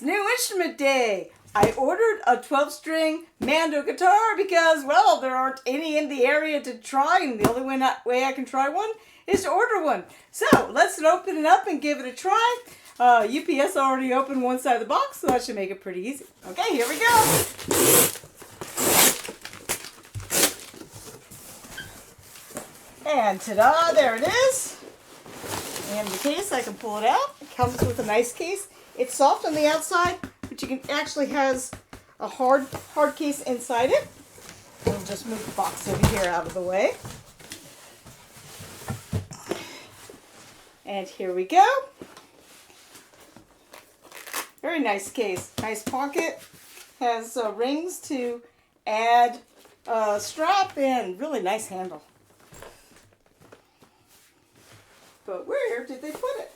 It's new instrument day. I ordered a 12-string Mando-Guitar because, well, there aren't any in the area to try, and the only way I can try one is to order one. So, let's open it up and give it a try. UPS already opened one side of the box, so that should make it pretty easy. Okay, here we go. And ta-da, there it is. And the case, I can pull it out. It comes with a nice case. It's soft on the outside, but you can actually has a hard case inside it. We'll just move the box over here out of the way. And here we go. Very nice case. Nice pocket. Has rings to add a strap and really nice handle. But where did they put it?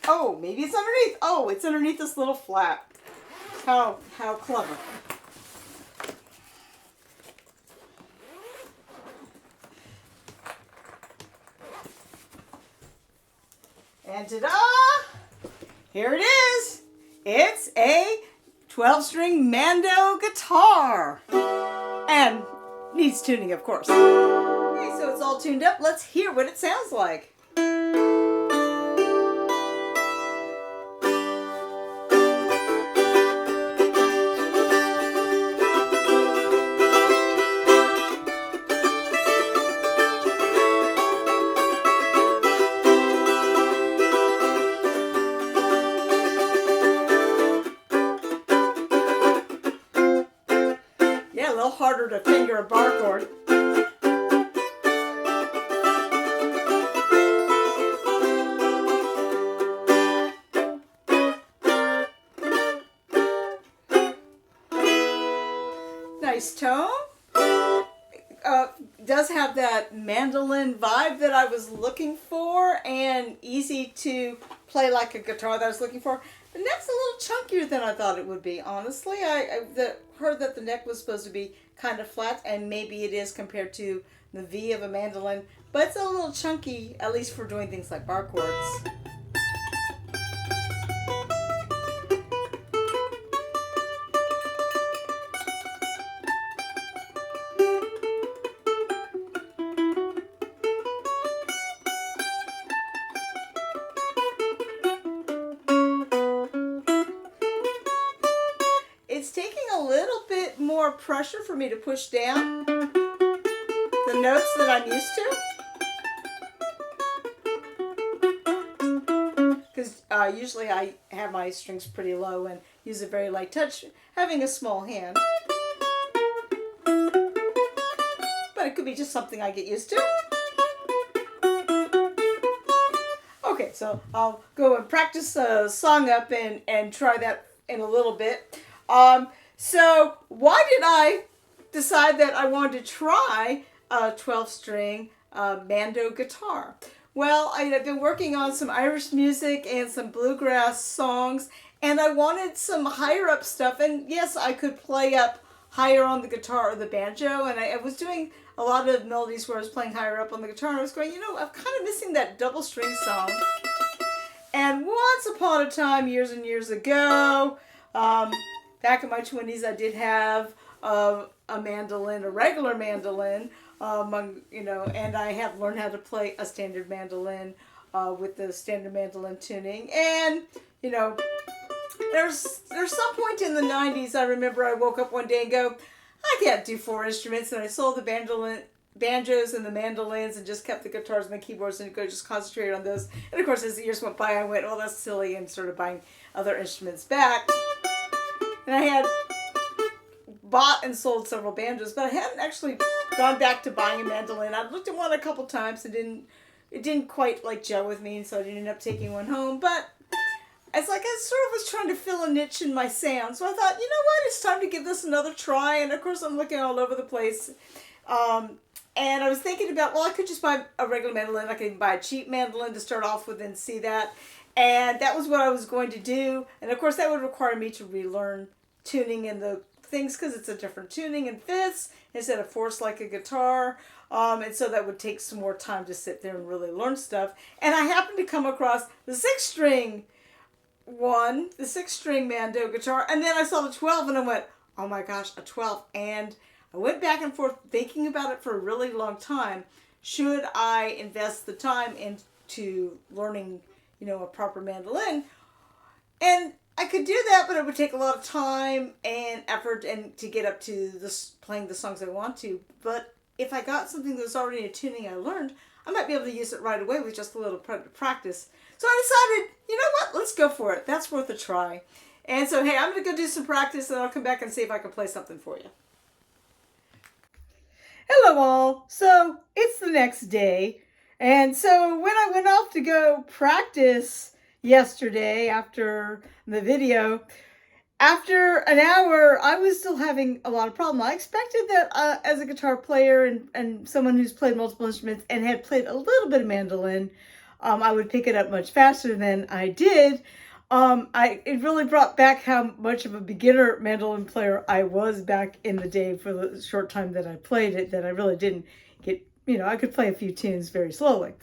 Oh, maybe it's underneath. Oh, it's underneath this little flap. How clever. And ta-da! Here it is. It's a 12-string Mando-Guitar. And needs tuning, of course. Okay, so it's all tuned up. Let's hear what it sounds like. Yeah, a little harder to finger a bar chord. Nice tone. Does have that mandolin vibe that I was looking for, and easy to play like a guitar that I was looking for. The neck's a little chunkier than I thought it would be, honestly. I heard that the neck was supposed to be kind of flat, and maybe it is compared to the V of a mandolin, but it's a little chunky, at least for doing things like bar chords. It's taking a little bit more pressure for me to push down the notes that I'm used to. Because usually I have my strings pretty low and use a very light touch, having a small hand. But it could be just something I get used to. Okay, so I'll go and practice a song up and try that in a little bit. So why did I decide that I wanted to try a 12-string Mando-Guitar? Well, I've been working on some Irish music and some bluegrass songs, and I wanted some higher up stuff. And yes, I could play up higher on the guitar or the banjo, and I was doing a lot of melodies where I was playing higher up on the guitar, and I was going, I'm kind of missing that double string song. And once upon a time, years and years ago, back in my 20s, I did have a mandolin, a regular mandolin, and I have learned how to play a standard mandolin with the standard mandolin tuning. And, there's some point in the 90s, I remember I woke up one day and go, I can't do 4 instruments, and I sold the banjos and the mandolins and just kept the guitars and the keyboards and just concentrated on those. And of course, as the years went by, I went, oh, that's silly, and started buying other instruments back. And I had bought and sold several banjos, but I hadn't actually gone back to buying a mandolin. I looked at one a couple times and it didn't quite gel with me, and so I didn't end up taking one home. But it's like I sort of was trying to fill a niche in my sound. So I thought, you know what, it's time to give this another try. And of course, I'm looking all over the place. And I was thinking about, well, I could just buy a regular mandolin. I could even buy a cheap mandolin to start off with and see that. And that was what I was going to do. And of course, that would require me to relearn tuning in the things because it's a different tuning and fifths instead of fourths like a guitar. And so that would take some more time to sit there and really learn stuff. And I happened to come across the 6-string one, the 6-string Mando-Guitar, and then I saw the 12 and I went, oh my gosh, a 12. And I went back and forth thinking about it for a really long time. Should I invest the time into learning, a proper mandolin? And I could do that, but it would take a lot of time and effort and to get up to this playing the songs I want to. But if I got something that was already a tuning I learned, I might be able to use it right away with just a little practice. So I decided, you know what? Let's go for it. That's worth a try. And so, hey, I'm going to go do some practice, and I'll come back and see if I can play something for you. Hello, all. So it's the next day. And so when I went off to go practice yesterday after the video, after an hour, I was still having a lot of problem. I expected that as a guitar player and someone who's played multiple instruments and had played a little bit of mandolin, I would pick it up much faster than I did. It really brought back how much of a beginner mandolin player I was back in the day for the short time that I played it, that I really didn't get, I could play a few tunes very slowly.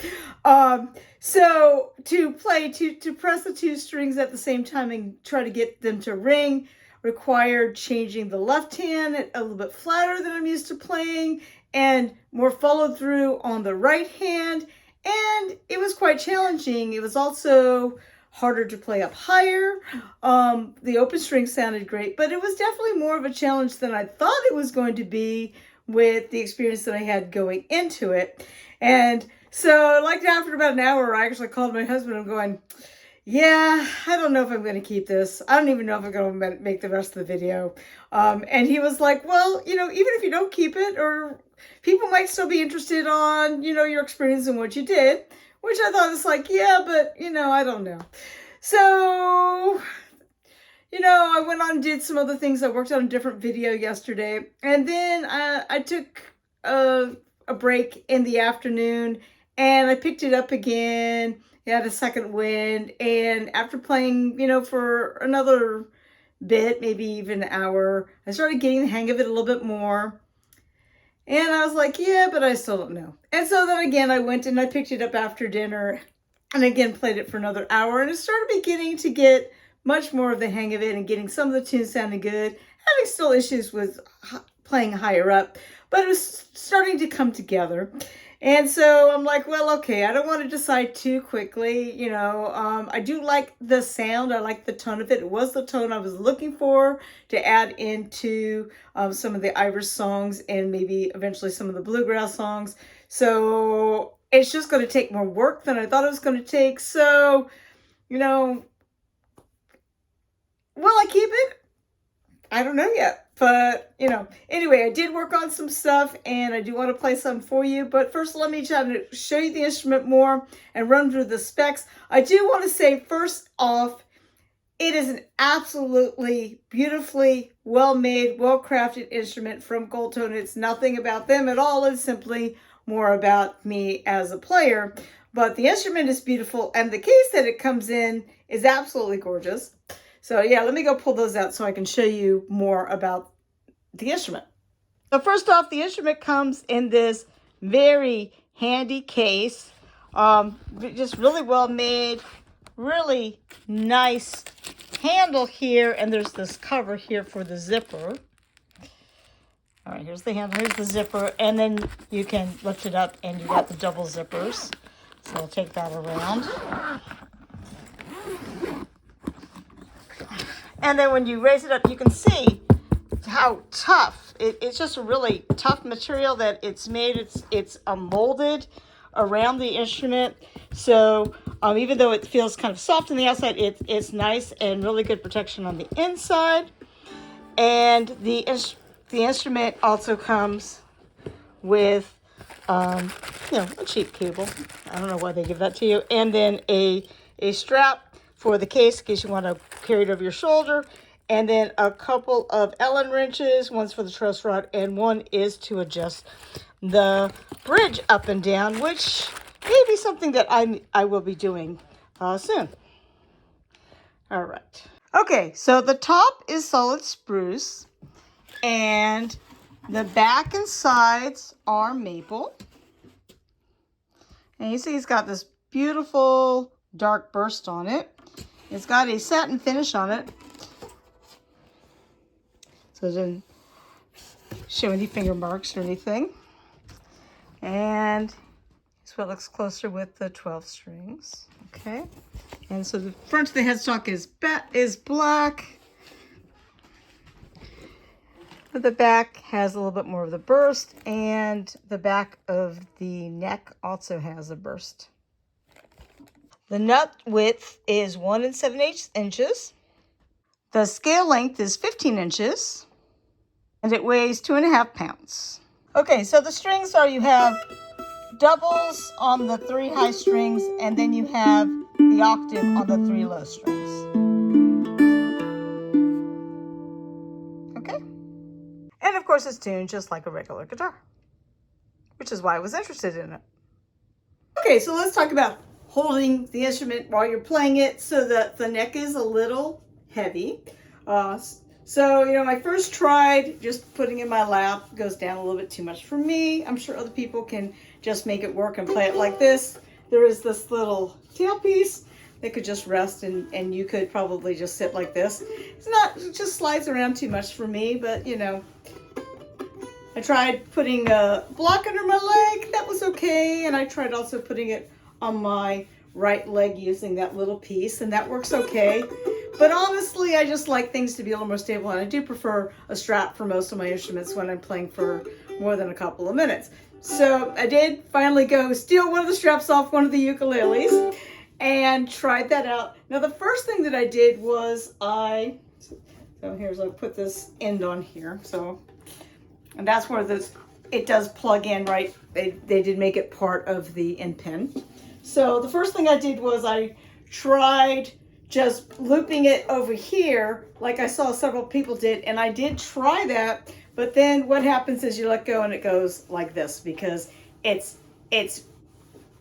So to press the 2 strings at the same time and try to get them to ring required changing the left hand a little bit flatter than I'm used to playing and more follow through on the right hand. And it was quite challenging. It was also harder to play up higher. The open string sounded great, but it was definitely more of a challenge than I thought it was going to be with the experience that I had going into it. And so like after about an hour, I actually called my husband and going, yeah, I don't know if I'm going to keep this. I don't even know if I'm going to make the rest of the video. And he was like, well, even if you don't keep it, or people might still be interested on, your experience and what you did, which I thought was like, yeah, but, I don't know. So, I went on and did some other things. I worked on a different video yesterday. And then I took a break in the afternoon and I picked it up again. Had a second wind. And after playing, for another bit, maybe even an hour, I started getting the hang of it a little bit more. And I was like, yeah, but I still don't know. And so then again, I went and I picked it up after dinner and again played it for another hour. And it started beginning to get much more of the hang of it and getting some of the tunes sounding good. Having still issues with playing higher up, but it was starting to come together. And so I'm like, well, okay, I don't want to decide too quickly. I do like the sound. I like the tone of it. It was the tone I was looking for to add into some of the Irish songs and maybe eventually some of the bluegrass songs. So it's just going to take more work than I thought it was going to take. So, will I keep it? I don't know yet. But, anyway, I did work on some stuff and I do want to play some for you. But first, let me try to show you the instrument more and run through the specs. I do want to say, first off, it is an absolutely beautifully well-made, well-crafted instrument from Gold Tone. It's nothing about them at all. It's simply more about me as a player. But the instrument is beautiful and the case that it comes in is absolutely gorgeous. So yeah, let me go pull those out so I can show you more about the instrument. So first off, the instrument comes in this very handy case. Just really well made, really nice handle here. And there's this cover here for the zipper. All right, here's the handle, here's the zipper. And then you can lift it up and you got the double zippers. So I'll take that around. And then when you raise it up, you can see how tough. It's just a really tough material that it's made. It's molded around the instrument. So even though it feels kind of soft on the outside, it's nice and really good protection on the inside. And the instrument also comes with, a cheap cable. I don't know why they give that to you. And then a strap for the case in case you want to carry it over your shoulder, and then a couple of Allen wrenches. One's for the truss rod and one is to adjust the bridge up and down, which may be something that I will be doing soon. All right. Okay, so the top is solid spruce And the back and sides are maple. And you see it's got this beautiful dark burst on it. It's got a satin finish on it. So it doesn't show any finger marks or anything. And here's what looks closer with the 12 strings. Okay. And so the front of the headstock is black. The back has a little bit more of the burst, and the back of the neck also has a burst. The nut width is 1 7/8 inches. The scale length is 15 inches, and it weighs 2.5 pounds. Okay, so the strings are, you have doubles on the 3 high strings, and then you have the octave on the 3 low strings. Okay? And of course it's tuned just like a regular guitar, which is why I was interested in it. Okay, so let's talk about holding the instrument while you're playing it so that the neck is a little heavy. So, I first tried just putting it in my lap. It goes down a little bit too much for me. I'm sure other people can just make it work and play it like this. There is this little tailpiece that could just rest, and you could probably just sit like this. It just slides around too much for me, but I tried putting a block under my leg. That was okay. And I tried also putting it on my right leg using that little piece, and that works okay. But honestly, I just like things to be a little more stable, and I do prefer a strap for most of my instruments when I'm playing for more than a couple of minutes. So I did finally go steal one of the straps off one of the ukuleles and tried that out. Now the first thing that I did was I'll put this end on here. And that's where it does plug in, right? They did make it part of the end pin. So the first thing I did was I tried just looping it over here like I saw several people did, and I did try that, but then what happens is you let go and it goes like this because it's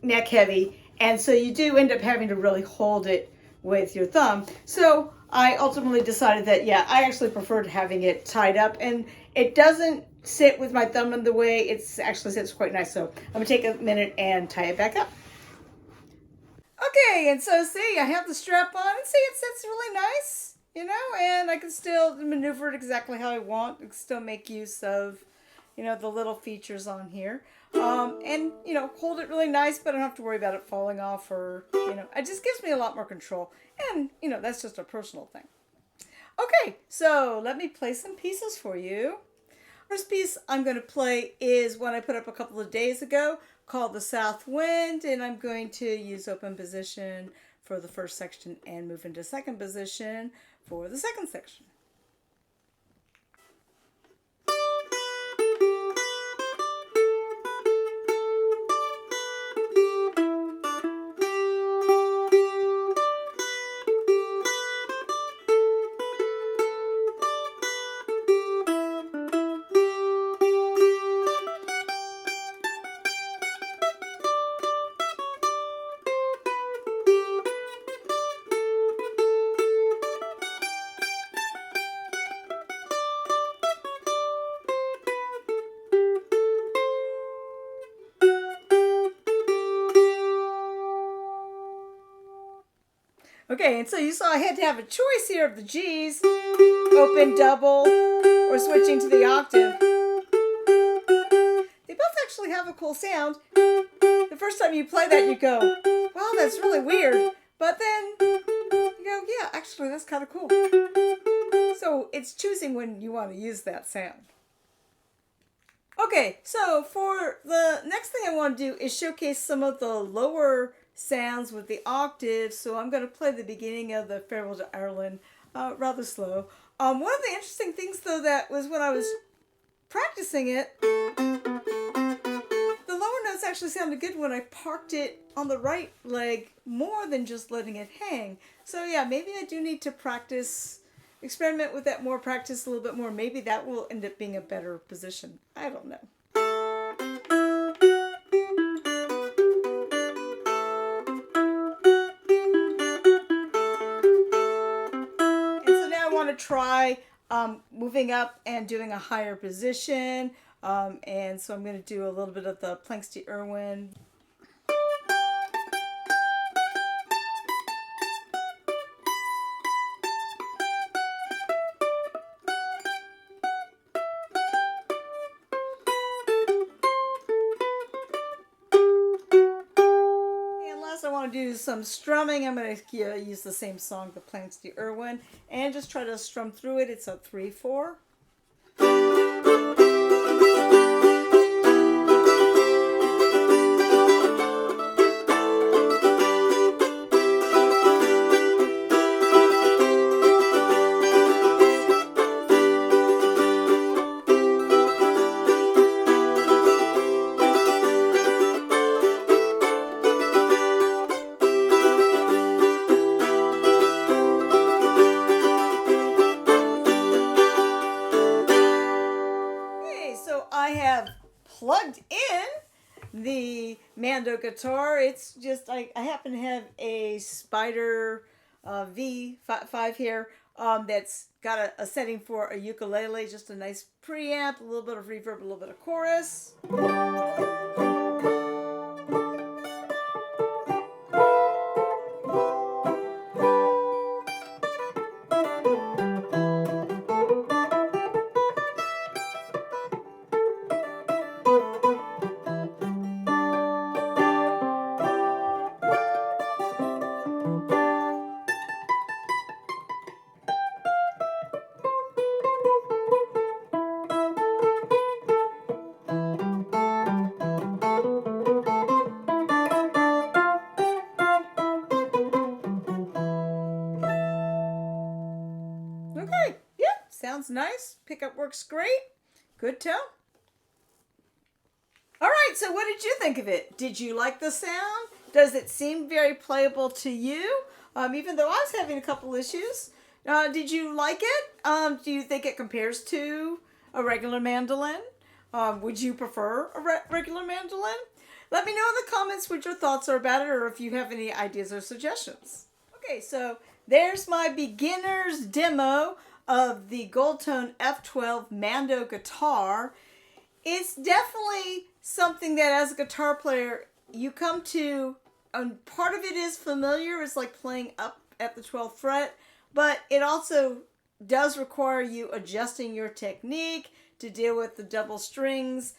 neck heavy, and so you do end up having to really hold it with your thumb. So I ultimately decided that, yeah, I actually preferred having it tied up, and it doesn't sit with my thumb in the way. It actually sits quite nice. So I'm gonna take a minute and tie it back up. Okay, and so see, I have the strap on, and see, it sits really nice, and I can still maneuver it exactly how I want. I can still make use of, the little features on here. And, hold it really nice, but I don't have to worry about it falling off or, it just gives me a lot more control. And, that's just a personal thing. Okay, so let me play some pieces for you. First piece I'm going to play is one I put up a couple of days ago called The South Wind, and I'm going to use open position for the first section and move into second position for the second section. Okay, and so you saw I had to have a choice here of the G's, open, double, or switching to the octave. They both actually have a cool sound. The first time you play that, you go, wow, that's really weird. But then you go, yeah, actually, that's kind of cool. So it's choosing when you want to use that sound. Okay, so for the next thing I want to do is showcase some of the lower sounds with the octaves. So I'm going to play the beginning of the Farewell to Ireland rather slow. One of the interesting things, though, that was when I was practicing it, the lower notes actually sounded good when I parked it on the right leg more than just letting it hang. So yeah, maybe I do need to experiment with that more, practice a little bit more. Maybe that will end up being a better position. I don't know. And so now I want to try moving up and doing a higher position. And so I'm going to do a little bit of the Planks de Irwin. I want to do some strumming. I'm going to use the same song, the Planks de Irwin, and just try to strum through it. It's a 3/4. I have plugged in the Mando-Guitar. It's just, I happen to have a Spider V5 here that's got a setting for a ukulele, just a nice preamp, a little bit of reverb, a little bit of chorus. Okay, yeah, sounds nice. Pickup works great. Good tone. All right, so what did you think of it? Did you like the sound? Does it seem very playable to you? Even though I was having a couple issues. Did you like it? Do you think it compares to a regular mandolin? Would you prefer a regular mandolin? Let me know in the comments what your thoughts are about it, or if you have any ideas or suggestions. Okay, so there's my beginner's demo of the Gold Tone F12 Mando-Guitar. It's definitely something that as a guitar player you come to, part of it is familiar, it's like playing up at the 12th fret, but it also does require you adjusting your technique to deal with the double strings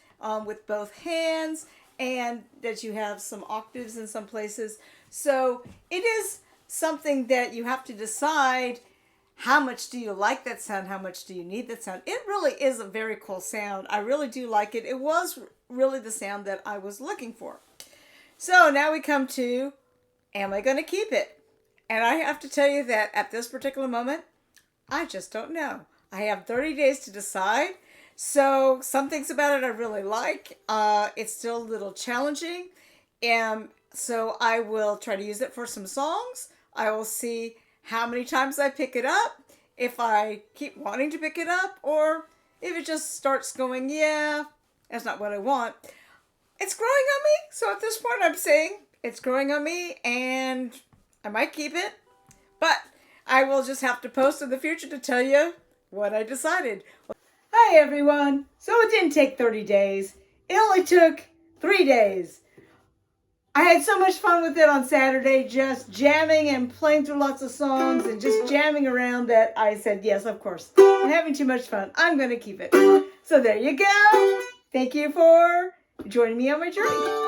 with both hands, and that you have some octaves in some places. So it is something that you have to decide, how much do you like that sound, how much do you need that sound. It really is a very cool sound. I really do like it. It was really the sound that I was looking for. So now we come to, am I going to keep it? And I have to tell you that at this particular moment, I just don't know. I have 30 days to decide. So some things about it I really like. It's still a little challenging. And so I will try to use it for some songs. I will see how many times I pick it up, if I keep wanting to pick it up, or if it just starts going, yeah, that's not what I want. It's growing on me. So at this point I'm saying it's growing on me and I might keep it. But I will just have to post in the future to tell you what I decided. Hi everyone. So it didn't take 30 days. It only took 3 days. I had so much fun with it on Saturday, just jamming and playing through lots of songs and just jamming around, that I said, yes, of course. I'm having too much fun. I'm going to keep it. So there you go. Thank you for joining me on my journey.